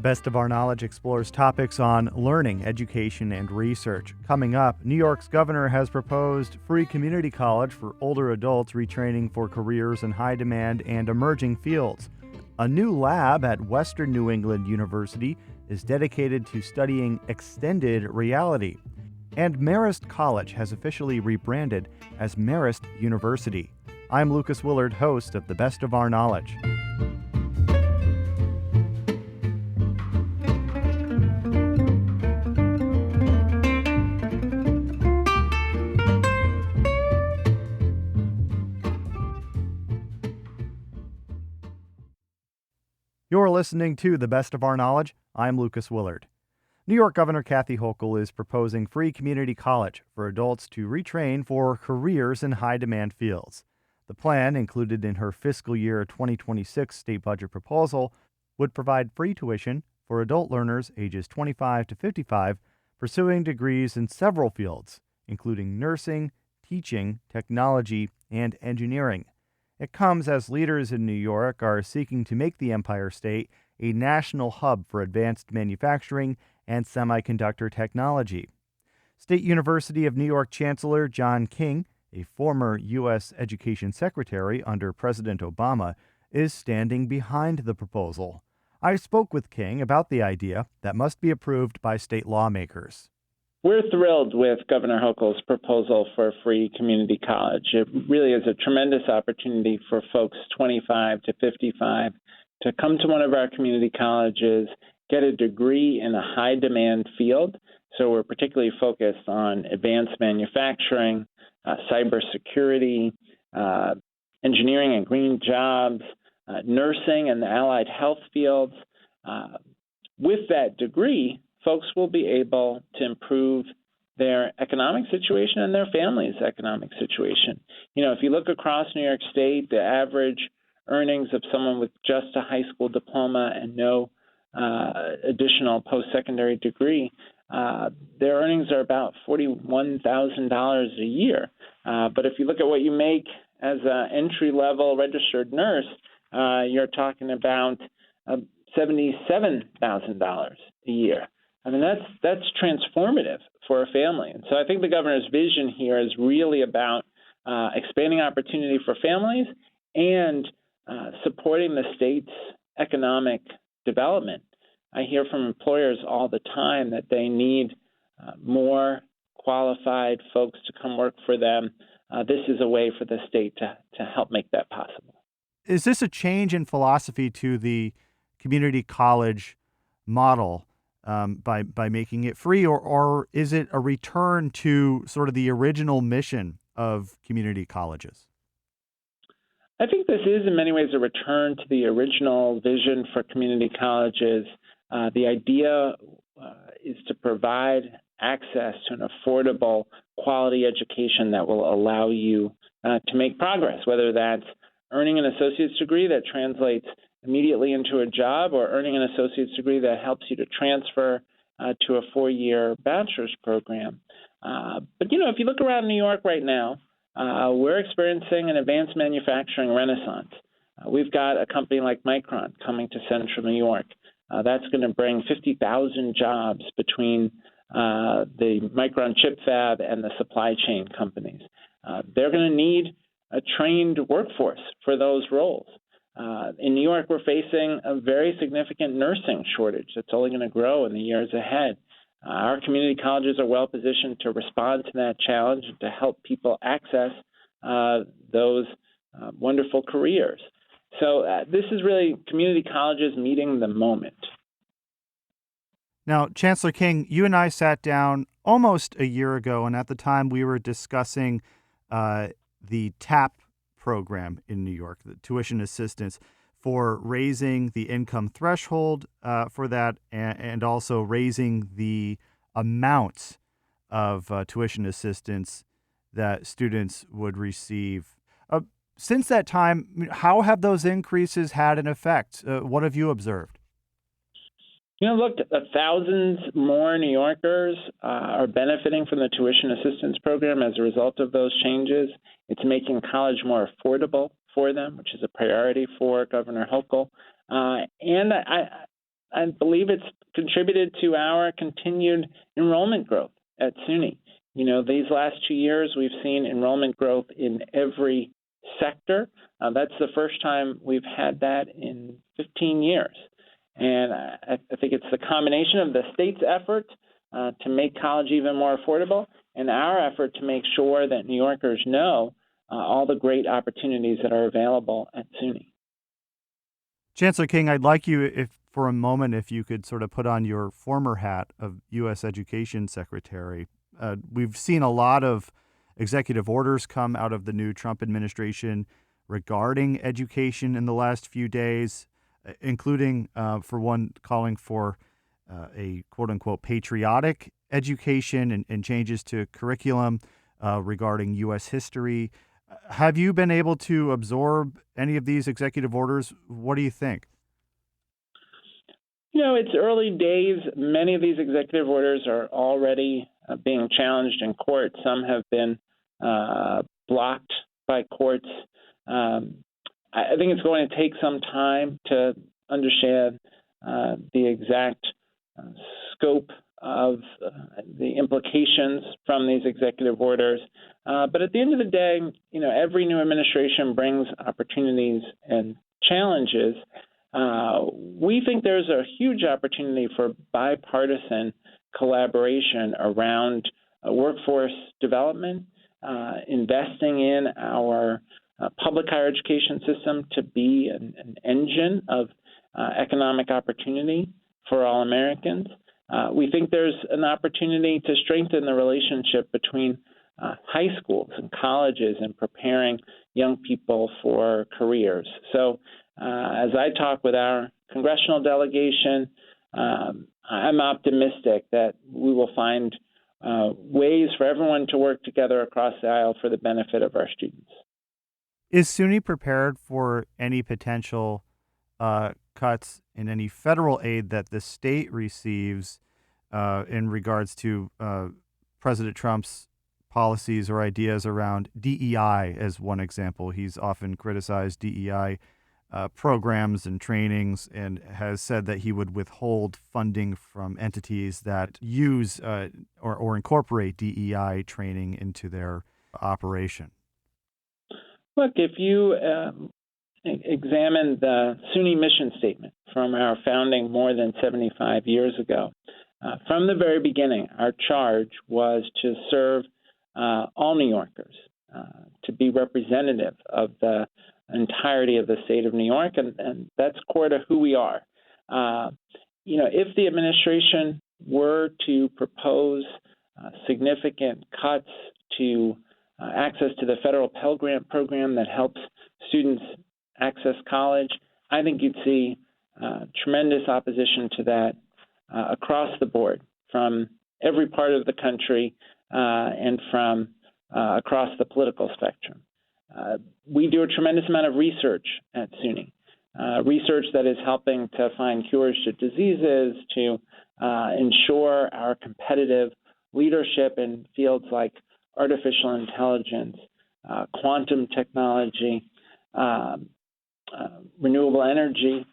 Best of Our Knowledge explores topics on learning, education, and research. Coming up, New York's governor has proposed free community college for older adults retraining for careers in high demand and emerging fields. A new lab at Western New England University is dedicated to studying extended reality. And Marist College has officially rebranded as Marist University. I'm Lucas Willard, host of The Best of Our Knowledge. You're listening to The Best of Our Knowledge. I'm Lucas Willard. New York Governor Kathy Hochul is proposing free community college for adults to retrain for careers in high-demand fields. The plan, included in her fiscal year 2026 state budget proposal, would provide free tuition for adult learners ages 25 to 55 pursuing degrees in several fields, including nursing, teaching, technology, and engineering. It comes as leaders in New York are seeking to make the Empire State a national hub for advanced manufacturing and semiconductor technology. State University of New York Chancellor John King, a former U.S. Education Secretary under President Obama, is standing behind the proposal. I spoke with King about the idea that must be approved by state lawmakers. We're thrilled with Governor Hochul's proposal for free community college. It really is a tremendous opportunity for folks 25 to 55 to come to one of our community colleges, get a degree in a high-demand field. So we're particularly focused on advanced manufacturing, cybersecurity, engineering and green jobs, nursing and the allied health fields. With that degree, folks will be able to improve their economic situation and their family's economic situation. You know, if you look across New York State, the average earnings of someone with just a high school diploma and no additional post-secondary degree, their earnings are about $41,000 a year. But if you look at what you make as an entry-level registered nurse, you're talking about $77,000 a year. I mean, that's transformative for a family. And so I think the governor's vision here is really about expanding opportunity for families and supporting the state's economic development. I hear from employers all the time that they need more qualified folks to come work for them. This is a way for the state to help make that possible. Is this a change in philosophy to the community college model by making it free, or is it a return to sort of the original mission of community colleges? I think this is in many ways a return to the original vision for community colleges. The idea is to provide access to an affordable, quality education that will allow you to make progress, whether that's earning an associate's degree that translates immediately into a job or earning an associate's degree that helps you to transfer to a 4-year bachelor's program. But, you know, if you look around New York right now, we're experiencing an advanced manufacturing renaissance. We've got a company like Micron coming to central New York. That's going to bring 50,000 jobs between the Micron chip fab and the supply chain companies. They're going to need a trained workforce for those roles. In New York, we're facing a very significant nursing shortage that's only going to grow in the years ahead. Our community colleges are well positioned to respond to that challenge and to help people access those wonderful careers. So this is really community colleges meeting the moment. Now, Chancellor King, you and I sat down almost a year ago, and at the time we were discussing the TAP program in New York, the tuition assistance, for raising the income threshold for that and also raising the amount of tuition assistance that students would receive. Since that time, how have those increases had an effect? What have you observed? You know, look, thousands more New Yorkers are benefiting from the tuition assistance program as a result of those changes. It's making college more affordable for them, which is a priority for Governor Hochul. And I believe it's contributed to our continued enrollment growth at SUNY. These last 2 years, we've seen enrollment growth in every sector. That's the first time we've had that in 15 years. And I think it's the combination of the state's effort to make college even more affordable and our effort to make sure that New Yorkers know all the great opportunities that are available at SUNY. Chancellor King, I'd like you, if for a moment, if you could sort of put on your former hat of U.S. Education Secretary. We've seen a lot of executive orders come out of the new Trump administration regarding education in the last few days, including, for one, calling for a quote-unquote patriotic education and changes to curriculum regarding U.S. history. Have you been able to absorb any of these executive orders? What do you think? It's early days. Many of these executive orders are already being challenged in court. Some have been blocked by courts. I think it's going to take some time to understand the exact scope of the implications from these executive orders. But at the end of the day, every new administration brings opportunities and challenges. We think there's a huge opportunity for bipartisan collaboration around workforce development, investing in our public higher education system to be an engine of economic opportunity for all Americans. We think there's an opportunity to strengthen the relationship between high schools and colleges and preparing young people for careers. So as I talk with our congressional delegation, I'm optimistic that we will find ways for everyone to work together across the aisle for the benefit of our students. Is SUNY prepared for any potential cuts in any federal aid that the state receives in regards to President Trump's policies or ideas around DEI, as one example? He's often criticized DEI programs and trainings and has said that he would withhold funding from entities that use or incorporate DEI training into their operation. Look, if you examine the SUNY mission statement from our founding more than 75 years ago, from the very beginning, our charge was to serve all New Yorkers, to be representative of the entirety of the state of New York, and that's core to who we are. If the administration were to propose significant cuts to access to the federal Pell Grant program that helps students access college, I think you'd see tremendous opposition to that across the board from every part of the country and from across the political spectrum. We do a tremendous amount of research at SUNY, research that is helping to find cures to diseases, to ensure our competitive leadership in fields like artificial intelligence, quantum technology, renewable energy.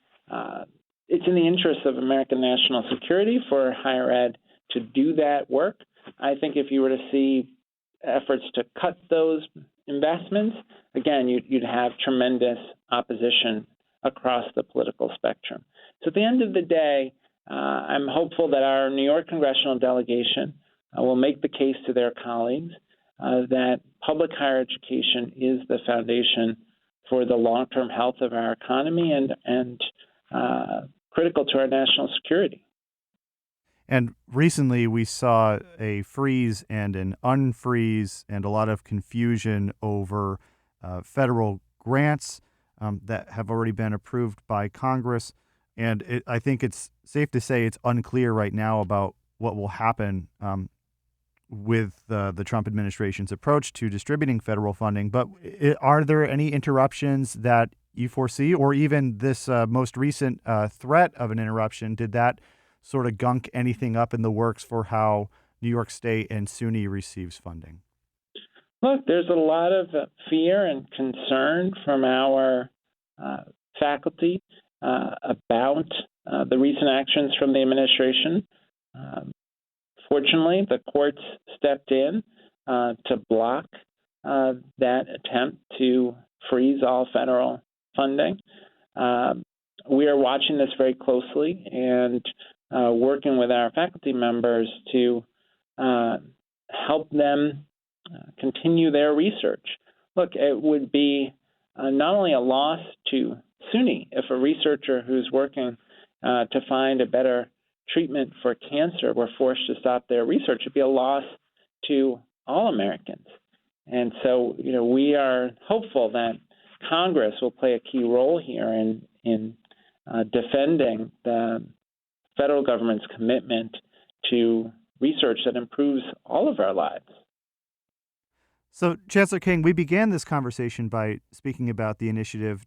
It's in the interest of American national security for higher ed to do that work. I think if you were to see efforts to cut those investments, again, you'd have tremendous opposition across the political spectrum. So at the end of the day, I'm hopeful that our New York congressional delegation will make the case to their colleagues that public higher education is the foundation for the long-term health of our economy and critical to our national security. And recently we saw a freeze and an unfreeze and a lot of confusion over federal grants that have already been approved by Congress. And I think it's safe to say it's unclear right now about what will happen with the Trump administration's approach to distributing federal funding. But are there any interruptions that you foresee, or even this most recent threat of an interruption? Did that sort of gunk anything up in the works for how New York State and SUNY receives funding? Look, there's a lot of fear and concern from our faculty about the recent actions from the administration. Fortunately, the courts stepped in to block that attempt to freeze all federal funding. We are watching this very closely and working with our faculty members to help them continue their research. Look, it would be not only a loss to SUNY if a researcher who's working to find a better treatment for cancer were forced to stop their research. It'd be a loss to all Americans. And so, we are hopeful that Congress will play a key role here in defending the federal government's commitment to research that improves all of our lives. So, Chancellor King, we began this conversation by speaking about the initiative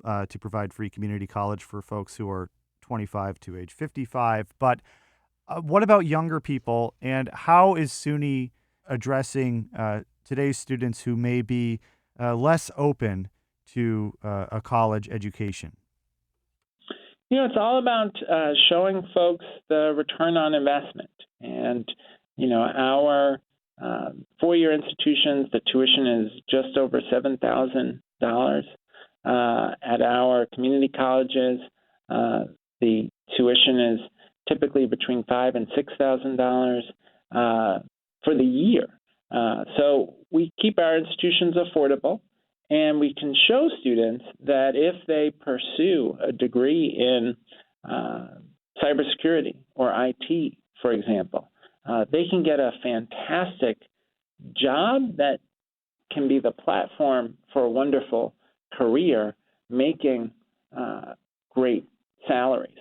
to provide free community college for folks who are 25 to age 55. But what about younger people, and how is SUNY addressing today's students who may be less open to a college education? It's all about showing folks the return on investment. And, our four-year institutions, the tuition is just over $7,000. At our community colleges, the tuition is typically between $5,000 and $6,000 for the year. So we keep our institutions affordable, and we can show students that if they pursue a degree in cybersecurity or IT, for example, they can get a fantastic job that can be the platform for a wonderful career, making great salaries.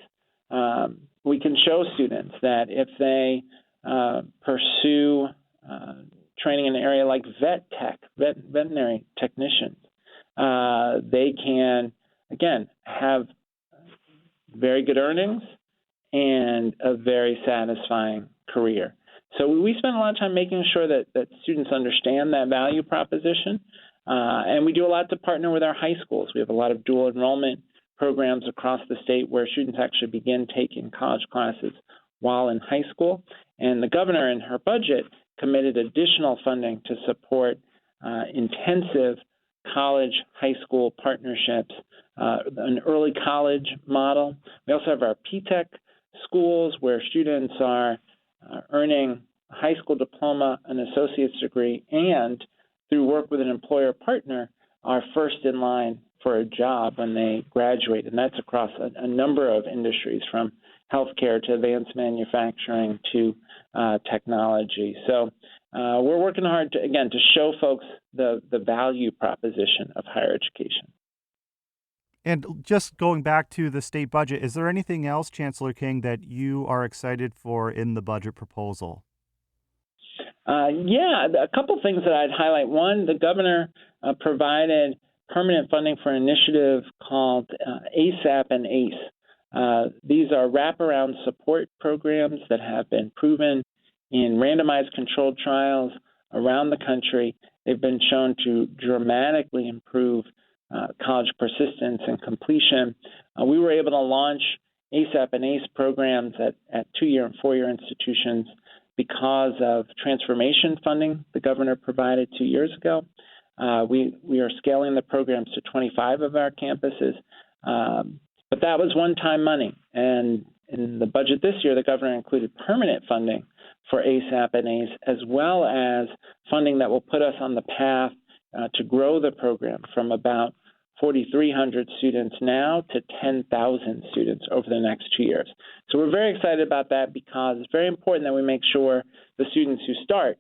We can show students that if they pursue training in an area like veterinary technicians, they can, again, have very good earnings and a very satisfying career. So we spend a lot of time making sure that students understand that value proposition. And we do a lot to partner with our high schools. We have a lot of dual enrollment programs across the state where students actually begin taking college classes while in high school. And the governor, in her budget, committed additional funding to support intensive college-high school partnerships, an early college model. We also have our P-TECH schools where students are earning a high school diploma, an associate's degree, and through work with an employer partner, are first in line for a job when they graduate. And that's across a number of industries, from healthcare to advanced manufacturing to technology. So we're working hard to show folks the value proposition of higher education. And just going back to the state budget, is there anything else, Chancellor King, that you are excited for in the budget proposal? A couple things that I'd highlight. One, the governor provided permanent funding for an initiative called ASAP and ACE. These are wraparound support programs that have been proven in randomized controlled trials around the country. They've been shown to dramatically improve college persistence and completion. We were able to launch ASAP and ACE programs at 2-year and 4-year institutions because of transformation funding the governor provided 2 years ago. We are scaling the programs to 25 of our campuses, but that was one-time money. And in the budget this year, the governor included permanent funding for ASAP and ACE, as well as funding that will put us on the path to grow the program from about 4,300 students now to 10,000 students over the next 2 years. So we're very excited about that because it's very important that we make sure the students who start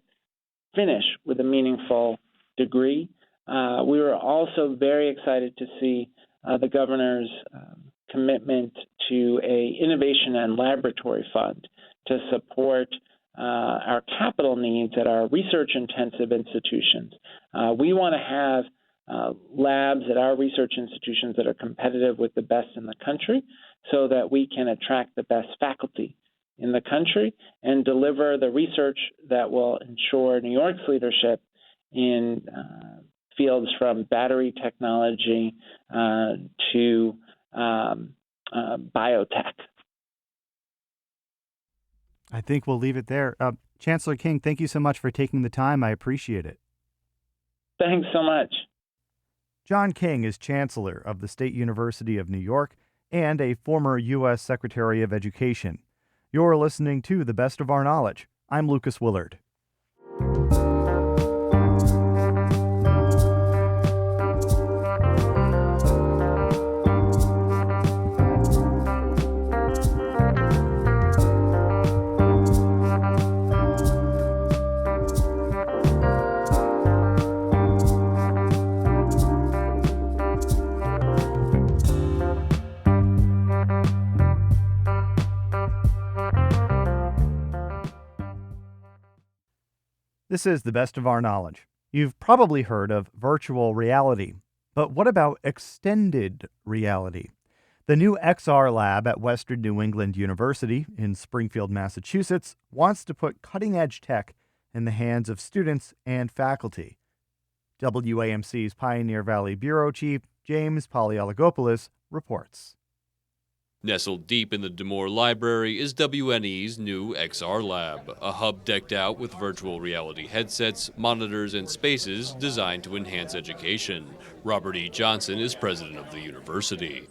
finish with a meaningful degree. We were also very excited to see the governor's commitment to an innovation and laboratory fund to support our capital needs at our research-intensive institutions. We want to have labs at our research institutions that are competitive with the best in the country so that we can attract the best faculty in the country and deliver the research that will ensure New York's leadership in fields from battery technology to biotech. I think we'll leave it there. Chancellor King, thank you so much for taking the time. I appreciate it. Thanks so much. John King is Chancellor of the State University of New York and a former U.S. Secretary of Education. You're listening to The Best of Our Knowledge. I'm Lucas Willard. This is The Best of Our Knowledge. You've probably heard of virtual reality, but what about extended reality? The new XR lab at Western New England University in Springfield, Massachusetts, wants to put cutting-edge tech in the hands of students and faculty. WAMC's Pioneer Valley Bureau Chief James Polyologopoulos reports. Nestled deep in the D'Amour Library is WNE's new XR Lab, a hub decked out with virtual reality headsets, monitors, and spaces designed to enhance education. Robert E. Johnson is president of the university.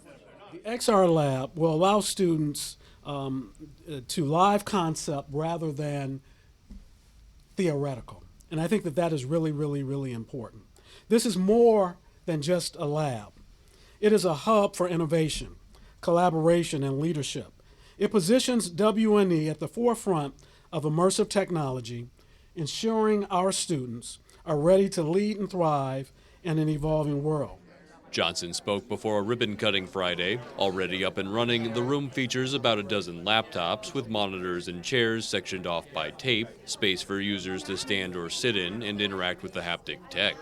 The XR Lab will allow students to live concept rather than theoretical. And I think that is really, really, really important. This is more than just a lab. It is a hub for innovation, collaboration, and leadership. It positions WNE at the forefront of immersive technology, ensuring our students are ready to lead and thrive in an evolving world. Johnson spoke before a ribbon-cutting Friday. Already up and running, the room features about a dozen laptops with monitors and chairs sectioned off by tape, space for users to stand or sit in and interact with the haptic tech.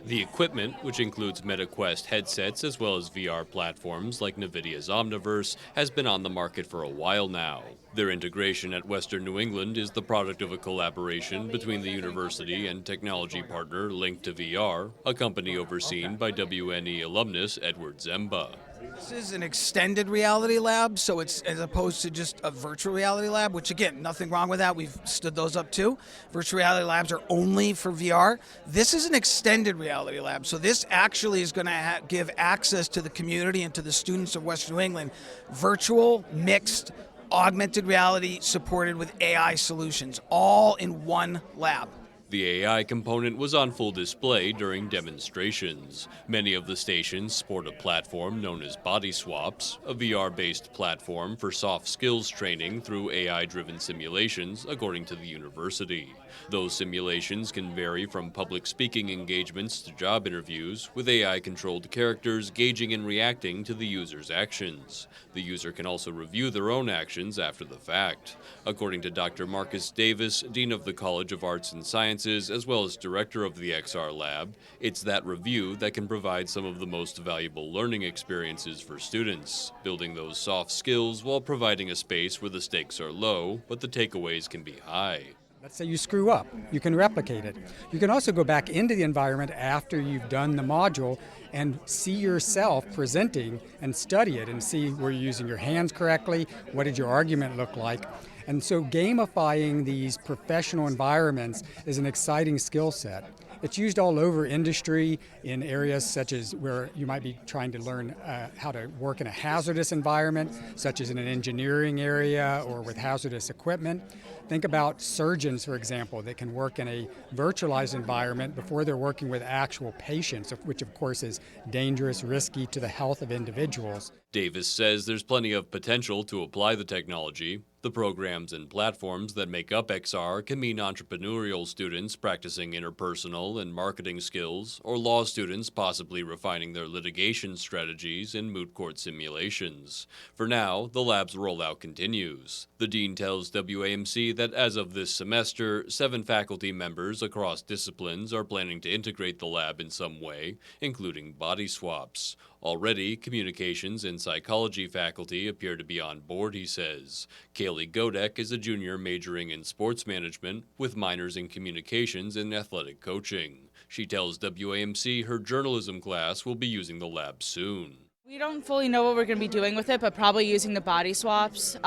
The equipment, which includes MetaQuest headsets as well as VR platforms like NVIDIA's Omniverse, has been on the market for a while now. Their integration at Western New England is the product of a collaboration between the university and technology partner Link to VR, a company overseen by WNE alumnus Edward Zemba. This is an extended reality lab, so it's as opposed to just a virtual reality lab, which again, nothing wrong with that. We've stood those up too. Virtual reality labs are only for VR. This is an extended reality lab, so this actually is going to give access to the community and to the students of Western New England, virtual, mixed, augmented reality supported with AI solutions, all in one lab. The AI component was on full display during demonstrations. Many of the stations sport a platform known as Body Swaps, a VR-based platform for soft skills training through AI-driven simulations, according to the university. Those simulations can vary from public speaking engagements to job interviews, with AI-controlled characters gauging and reacting to the user's actions. The user can also review their own actions after the fact. According to Dr. Marcus Davis, Dean of the College of Arts and Sciences, as well as Director of the XR Lab, it's that review that can provide some of the most valuable learning experiences for students, building those soft skills while providing a space where the stakes are low, but the takeaways can be high. Let's say you screw up, you can replicate it. You can also go back into the environment after you've done the module and see yourself presenting and study it and see were you using your hands correctly, what did your argument look like. And so gamifying these professional environments is an exciting skill set. It's used all over industry in areas such as where you might be trying to learn how to work in a hazardous environment, such as in an engineering area or with hazardous equipment. Think about surgeons, for example, that can work in a virtualized environment before they're working with actual patients, which of course is dangerous, risky to the health of individuals. Davis says there's plenty of potential to apply the technology. The programs and platforms that make up XR can mean entrepreneurial students practicing interpersonal and marketing skills, or law students possibly refining their litigation strategies in moot court simulations. For now, the lab's rollout continues. The dean tells WAMC that as of this semester, 7 faculty members across disciplines are planning to integrate the lab in some way, including body swaps. Already, communications and psychology faculty appear to be on board, he says. Kaylee Godek is a junior majoring in sports management with minors in communications and athletic coaching. She tells WAMC her journalism class will be using the lab soon. We don't fully know what we're going to be doing with it, but probably using the body swaps,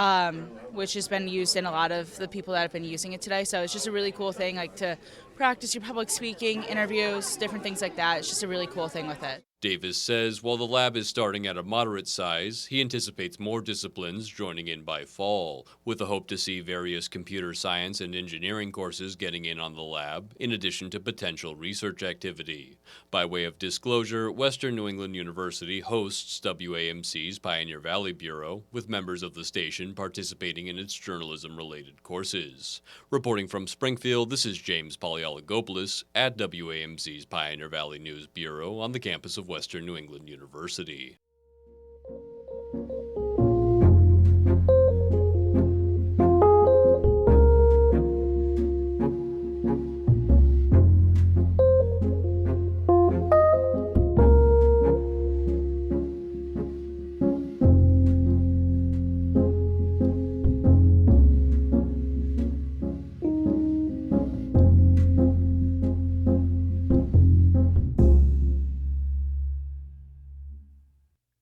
which has been used in a lot of the people that have been using it today. So it's just a really cool thing, like to practice your public speaking, interviews, different things like that. It's just a really cool thing with it. Davis says while the lab is starting at a moderate size, he anticipates more disciplines joining in by fall, with the hope to see various computer science and engineering courses getting in on the lab, in addition to potential research activity. By way of disclosure, Western New England University hosts WAMC's Pioneer Valley Bureau, with members of the station participating in its journalism-related courses. Reporting from Springfield, this is James Polyologopoulos at WAMC's Pioneer Valley News Bureau on the campus of Western New England University.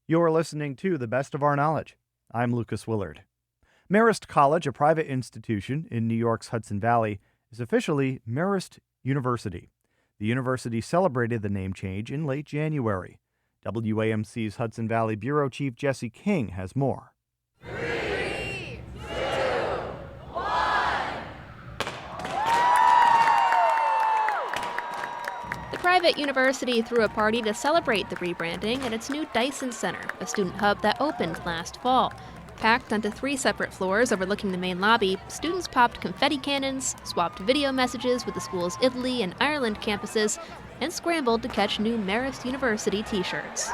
You're listening to The Best of Our Knowledge. I'm Lucas Willard. Marist College, a private institution in New York's Hudson Valley, is officially Marist University. The university celebrated the name change in late January. WAMC's Hudson Valley Bureau Chief Jesse King has more. 3, 2, 1. The private university threw a party to celebrate the rebranding at its new Dyson Center, a student hub that opened last fall. Packed onto 3 separate floors overlooking the main lobby, students popped confetti cannons, swapped video messages with the school's Italy and Ireland campuses, and scrambled to catch new Marist University t-shirts.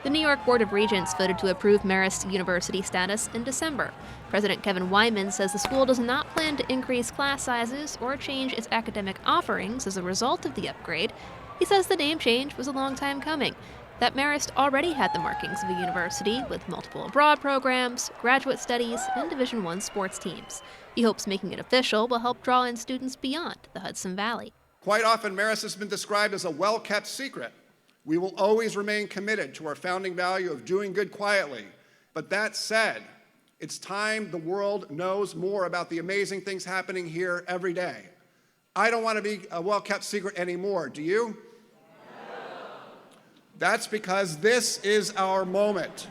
The New York Board of Regents voted to approve Marist University status in December. President Kevin Wyman says the school does not plan to increase class sizes or change its academic offerings as a result of the upgrade. He says the name change was a long time coming, that Marist already had the markings of a university with multiple abroad programs, graduate studies, and Division I sports teams. He hopes making it official will help draw in students beyond the Hudson Valley. Quite often, Marist has been described as a well-kept secret. We will always remain committed to our founding value of doing good quietly. But that said, it's time the world knows more about the amazing things happening here every day. I don't want to be a well-kept secret anymore, do you? No. That's because this is our moment.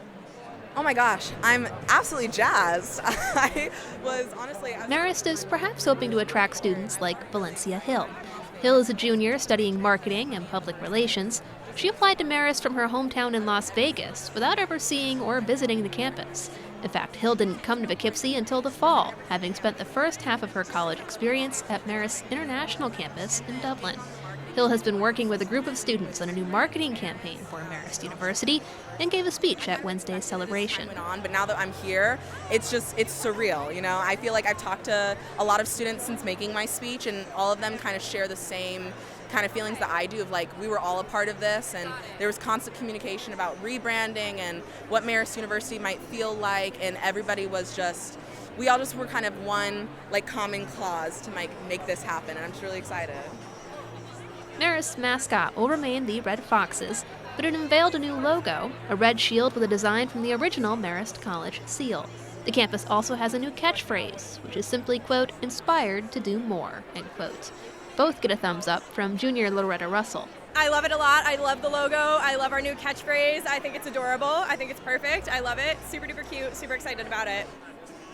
Oh my gosh, I'm absolutely jazzed. I was honestly... Marist is perhaps hoping to attract students like Valencia Hill. Hill is a junior studying marketing and public relations. She applied to Marist from her hometown in Las Vegas without ever seeing or visiting the campus. In fact, Hill didn't come to Poughkeepsie until the fall, having spent the first half of her college experience at Marist's International Campus in Dublin. Hill has been working with a group of students on a new marketing campaign for Marist University and gave a speech at Wednesday's celebration. But now that I'm here, it's surreal, you know? I feel like I've talked to a lot of students since making my speech, and all of them kind of share the same kind of feelings that I do of like we were all a part of this, and there was constant communication about rebranding and what Marist University might feel like, and everybody was we all were kind of one like common cause to make this happen, and I'm just really excited. Marist's mascot will remain the Red Foxes, but it unveiled a new logo, a red shield with a design from the original Marist College seal. The campus also has a new catchphrase, which is simply, quote, inspired to do more, end quote. Both get a thumbs up from junior Loretta Russell. I love it a lot. I love the logo. I love our new catchphrase. I think it's adorable. I think it's perfect. I love it. Super duper cute. Super excited about it.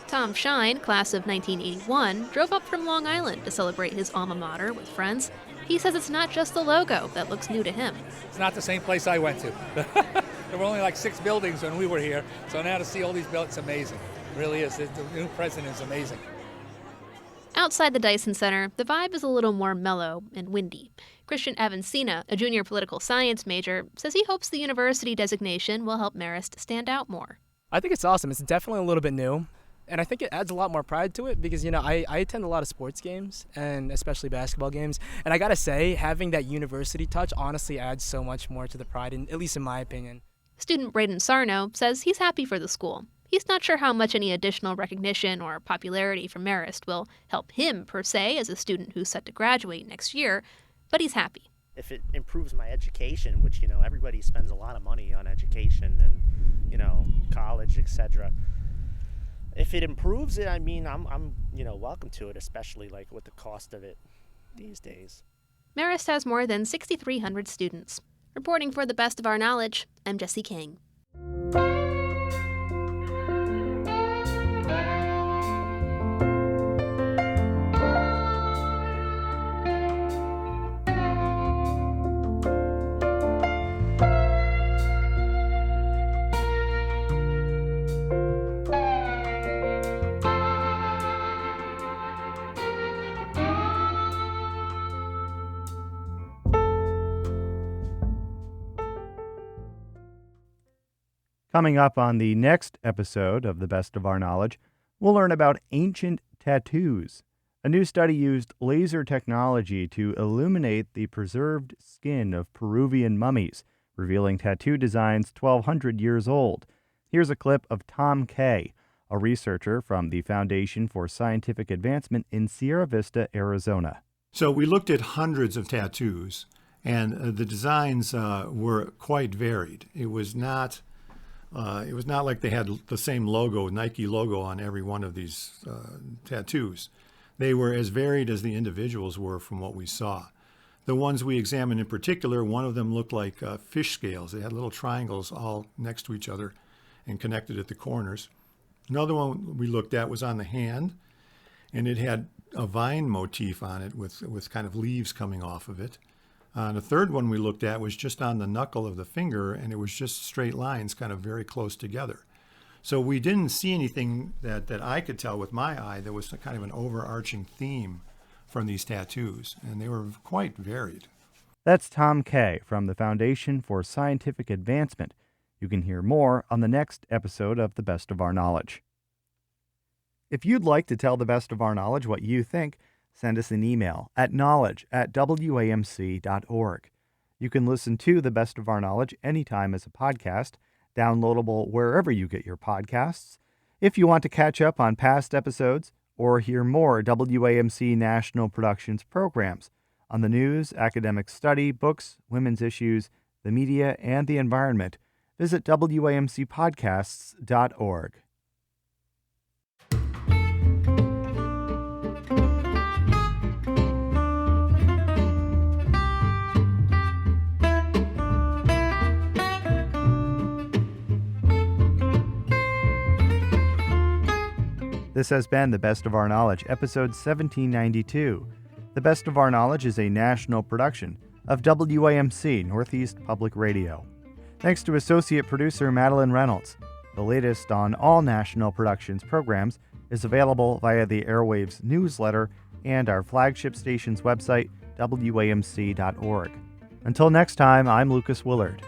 Tom Shine, class of 1981, drove up from Long Island to celebrate his alma mater with friends. He says it's not just the logo that looks new to him. It's not the same place I went to. There were only like 6 buildings when we were here, so now to see all these buildings, it's amazing. It really is. The new president is amazing. Outside the Dyson Center, the vibe is a little more mellow and windy. Christian Avancina, a junior political science major, says he hopes the university designation will help Marist stand out more. I think it's awesome. It's definitely a little bit new. And I think it adds a lot more pride to it because, you know, I attend a lot of sports games and especially basketball games. And I got to say, having that university touch honestly adds so much more to the pride, at least in my opinion. Student Braden Sarno says he's happy for the school. He's not sure how much any additional recognition or popularity from Marist will help him, per se, as a student who's set to graduate next year, but he's happy. if it improves my education, which, everybody spends a lot of money on education and, college, etc. If it improves it, I'm welcome to it, especially like with the cost of it these days. Marist has more than 6,300 students. Reporting for the Best of Our Knowledge, I'm Jessie King. Coming up on the next episode of The Best of Our Knowledge, we'll learn about ancient tattoos. A new study used laser technology to illuminate the preserved skin of Peruvian mummies, revealing tattoo designs 1,200 years old. Here's a clip of Tom Kay, a researcher from the Foundation for Scientific Advancement in Sierra Vista, Arizona. So we looked at hundreds of tattoos, and the designs were quite varied. It was not like they had the same logo, Nike logo, on every one of these tattoos. They were as varied as the individuals were from what we saw. The ones we examined in particular, one of them looked like fish scales. They had little triangles all next to each other and connected at the corners. Another one we looked at was on the hand, and it had a vine motif on it with kind of leaves coming off of it. And the third one we looked at was just on the knuckle of the finger, and it was just straight lines kind of very close together. So we didn't see anything that I could tell with my eye. There was kind of an overarching theme from these tattoos, and they were quite varied. That's Tom Kay from the Foundation for Scientific Advancement. You can hear more on the next episode of The Best of Our Knowledge. If you'd like to tell The Best of Our Knowledge what you think, send us an email at knowledge@wamc.org. You can listen to The Best of Our Knowledge anytime as a podcast, downloadable wherever you get your podcasts. If you want to catch up on past episodes or hear more WAMC National Productions programs on the news, academic study, books, women's issues, the media, and the environment, visit WAMCpodcasts.org. This has been The Best of Our Knowledge, episode 1792. The Best of Our Knowledge is a national production of WAMC, Northeast Public Radio. Thanks to associate producer Madeline Reynolds. The latest on all National Productions programs is available via the Airwaves newsletter and our flagship station's website, WAMC.org. Until next time, I'm Lucas Willard.